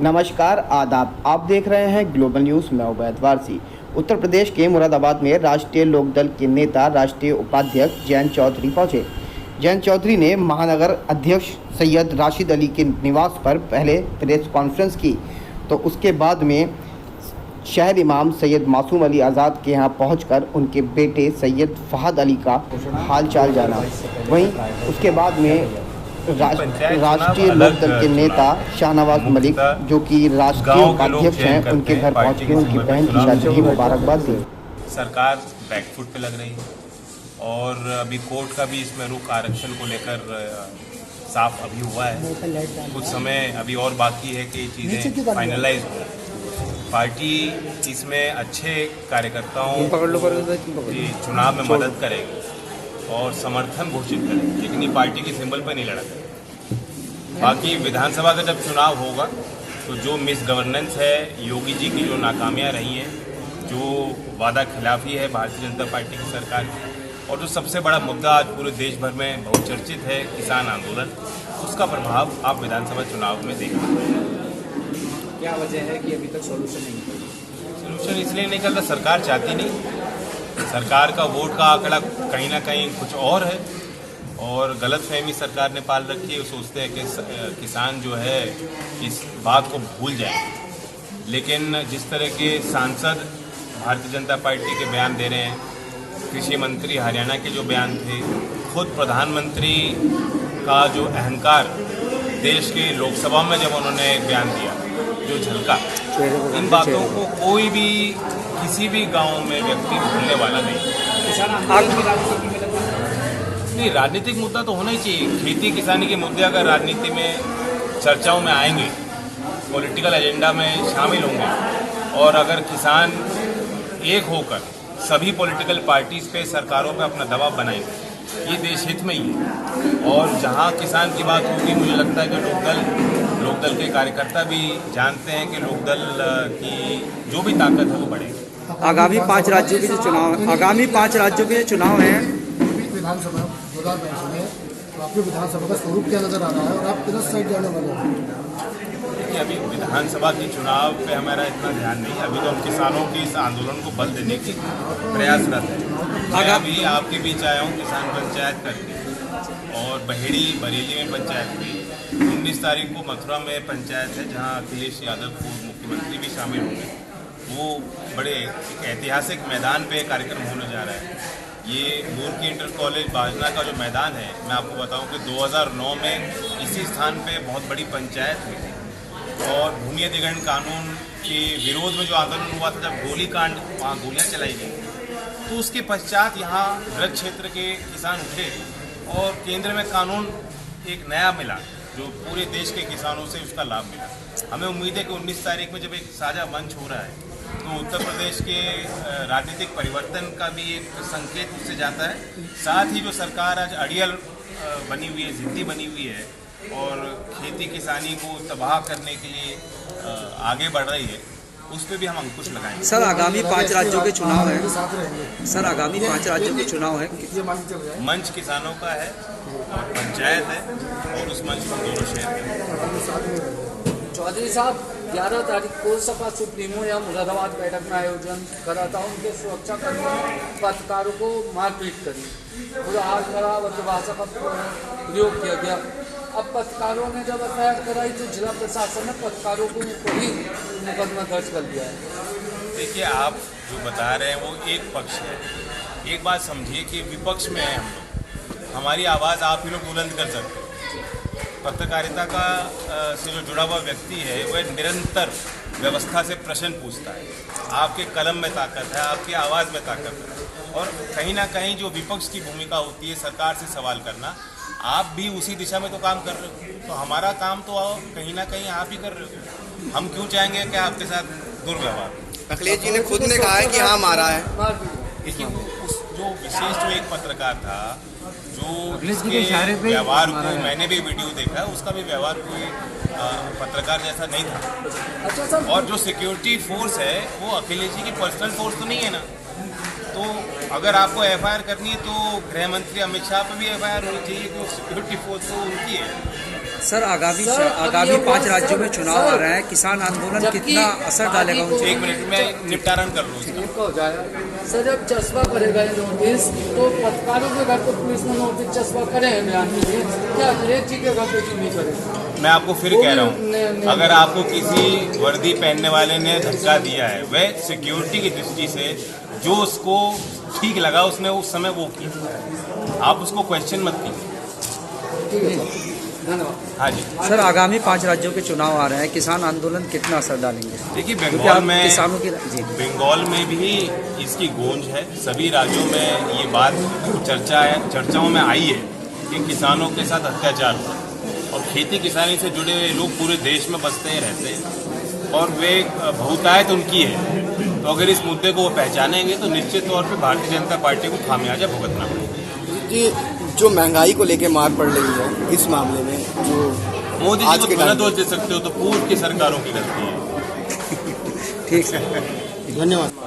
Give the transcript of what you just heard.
नमस्कार आदाब, आप देख रहे हैं ग्लोबल न्यूज़। मैं उबैद वारसी। उत्तर प्रदेश के मुरादाबाद में राष्ट्रीय लोकदल के नेता राष्ट्रीय उपाध्यक्ष जयंत चौधरी पहुंचे। जयंत चौधरी ने महानगर अध्यक्ष सैयद राशिद अली के निवास पर पहले प्रेस कॉन्फ्रेंस की, तो उसके बाद में शहर इमाम सैयद मासूम अली आज़ाद के यहाँ पहुंचकर उनके बेटे सैयद फहद अली का हालचाल जाना। वहीं उसके बाद में राष्ट्रीय लोकदल के नेता शाहनवाज मलिक, जो कि राष्ट्रीय उपाध्यक्ष हैं, उनके घर पहुंच के उनकी बहन की शादी की मुबारकबाद दी। सरकार बैकफुट पे लग रही है और अभी कोर्ट का भी इसमें रुख आरक्षण को लेकर साफ अभी हुआ है। कुछ समय अभी और बाकी है कि चीज़ें फाइनलाइज हो। पार्टी इसमें अच्छे कार्यकर्ताओं की चुनाव में मदद करेगी और समर्थन घोषित करेगी, लेकिन ये पार्टी की सिंबल पर नहीं लड़ा करेगी। बाकी विधानसभा का जब चुनाव होगा तो जो मिस गवर्नेंस है, योगी जी की जो नाकामियाँ रही हैं, जो वादा खिलाफी है भारतीय जनता पार्टी की सरकार की, और जो सबसे बड़ा मुद्दा आज पूरे देश भर में बहुचर्चित है, किसान आंदोलन, उसका प्रभाव आप विधानसभा चुनाव में देखेंगे। क्या वजह है कि अभी तक सोल्यूशन नहीं निकला? सोल्यूशन इसलिए नहीं निकलता, सरकार चाहती नहीं। सरकार का वोट का आंकड़ा कहीं ना कहीं कुछ और है और गलतफहमी सरकार ने पाल रखी है। वो सोचते हैं कि किसान जो है इस बात को भूल जाए, लेकिन जिस तरह के सांसद भारतीय जनता पार्टी के बयान दे रहे हैं, कृषि मंत्री हरियाणा के जो बयान थे, खुद प्रधानमंत्री का जो अहंकार देश की लोकसभा में जब उन्होंने बयान दिया, जो झलका, इन बातों को कोई भी किसी भी गांव में व्यक्ति भूलने वाला नहीं। राजनीतिक मुद्दा तो होना ही चाहिए। खेती किसानी के मुद्दे अगर राजनीति में चर्चाओं में आएंगे, पॉलिटिकल एजेंडा में शामिल होंगे, और अगर किसान एक होकर सभी पॉलिटिकल पार्टीज पे, सरकारों पे अपना दबाव बनाएंगे, ये देश हित में ही है। और जहाँ किसान की बात होगी, मुझे लगता है कि लोकदल के कार्यकर्ता भी जानते हैं कि लोकदल की जो भी ताकत है वो बढ़ेगी। आगामी 5 राज्यों के जो चुनाव हैं, विधानसभा 2022 में, तो आपकी विधानसभा का स्वरूप क्या नजर आ रहा है और आप किधर साइड जाने वाले हैं? देखिए, अभी विधानसभा के चुनाव पे हमारा इतना ध्यान नहीं है। अभी तो हम किसानों के इस आंदोलन को बल देने की प्रयासरत है। मैं अभी आपके बीच आया हूँ किसान पंचायत करके, और बहेड़ी बरेली में पंचायत हुई। 19 तारीख को मथुरा में पंचायत है, जहाँ अखिलेश यादव पूर्व मुख्यमंत्री भी शामिल होंगे। वो बड़े एक ऐतिहासिक मैदान पे कार्यक्रम होने जा रहा है। ये मूर्ति इंटर कॉलेज बाजना का जो मैदान है, मैं आपको बताऊं कि 2009 में इसी स्थान पे बहुत बड़ी पंचायत हुई थी, और भूमि अधिग्रहण कानून के विरोध में जो आंदोलन हुआ था, जब गोलीकांड, वहाँ गोलियाँ चलाई गई, तो उसके पश्चात यहाँ ब्रज क्षेत्र के किसान उठे और केंद्र में कानून एक नया मिला, जो पूरे देश के किसानों से उसका लाभ मिला। हमें उम्मीद है कि 19 तारीख में जब एक साझा मंच हो रहा है, तो उत्तर प्रदेश के राजनीतिक परिवर्तन का भी एक संकेत उससे जाता है। साथ ही जो सरकार आज अड़ियल बनी हुई है, जिद्दी बनी हुई है, और खेती किसानी को तबाह करने के लिए आगे बढ़ रही है, उस पर भी हम अंकुश लगाएंगे। सर, आगामी 5 राज्यों के चुनाव है। सर, आगामी 5 राज्यों के चुनाव है। मंच किसानों का है और पंचायत है, और उस मंच पर दोनों शेयर हैं। चौधरी साहब, 11 तारीख को सपा सुप्रीमो या मुरादाबाद बैठक में आयोजन करा था। उनके सुरक्षा कर्मियों ने पत्रकारों को मारपीट करी, पूरा हाथ भरा, भाषा का प्रयोग किया गया। अब पत्रकारों ने जब एफआईआर कराई तो जिला प्रशासन ने पत्रकारों को ही मुकदमा दर्ज कर दिया है। देखिए, आप जो बता रहे हैं वो एक पक्ष है। एक बात समझिए कि विपक्ष में है हम लोग, हमारी आवाज़ आप ही लोग बुलंद कर सकते हैं। पत्रकारिता का से जो जुड़ा हुआ व्यक्ति है, वह निरंतर व्यवस्था से प्रश्न पूछता है। आपके कलम में ताकत है, आपकी आवाज़ में ताकत है, और कहीं ना कहीं जो विपक्ष की भूमिका होती है सरकार से सवाल करना, आप भी उसी दिशा में तो काम कर रहे हो। तो हमारा काम तो कहीं ना कहीं आप ही कर रहे हो। हम क्यों चाहेंगे कि आपके साथ दुर्व्यवहार? अखिलेश जी ने खुद ने कहा है कि हाँ मारा है। देखिए, जो विशेष जो एक पत्रकार था, जो इसके व्यवहार को मैंने भी वीडियो देखा, उसका भी व्यवहार कोई पत्रकार जैसा नहीं था। और जो सिक्योरिटी फोर्स है वो अखिलेश जी की पर्सनल फोर्स तो नहीं है ना। तो अगर आपको एफआईआर करनी है तो गृह मंत्री अमित शाह पर भी एफआईआर होनी चाहिए, क्योंकि सिक्योरिटी फोर्स तो उनकी है। सर आगामी सर, अब आगामी ये 5 हुआ, राज्यों में सर, चुनाव आ रहे हैं, किसान आंदोलन जबकि कितना असर डालेगा उन एक मिनट में निपटारण कर लूँ इसका। एक हो जाएगा सर। जब चस्पा करेगा ये नोटिस तो पत्रकारों के घर तो पुलिस ने नोटिस चस्पा करे हैं बयान के लिए, क्या हरेक चीज के घर पे क्यों नहीं करेगा? मैं आपको फिर कह रहा हूँ, अगर आपको किसी वर्दी पहनने वाले ने धक्का दिया है, वह सिक्योरिटी की दृष्टि से जो उसको ठीक लगा उसने उस समय वो किया, आप उसको क्वेश्चन मत कीजिए। ठीक है सर, धन्यवाद। हाँ जी, सर आगामी 5 राज्यों के चुनाव आ रहे हैं, किसान आंदोलन कितना असर डालेंगे? देखिए क्योंकि बंगाल आप में किसानों की जी बंगाल में भी इसकी गूंज है, सभी राज्यों में ये बात चर्चाओं में आई है कि किसानों के साथ अत्याचार हुआ और खेती किसानी से जुड़े हुए लोग पूरे देश में बसते रहते हैं और वे बहुतायत उनकी है। तो अगर इस मुद्दे को वो पहचानेंगे तो निश्चित तौर पे भारतीय जनता पार्टी को खामियाजा भुगतना पड़ेगा। जी, जो महंगाई को लेके मार पड़ रही है इस मामले में, जो मोदी आज जी के को थोड़ा टाइम दोष दे सकते हो, तो पूर्व की सरकारों की गलती है। ठीक सर, धन्यवाद।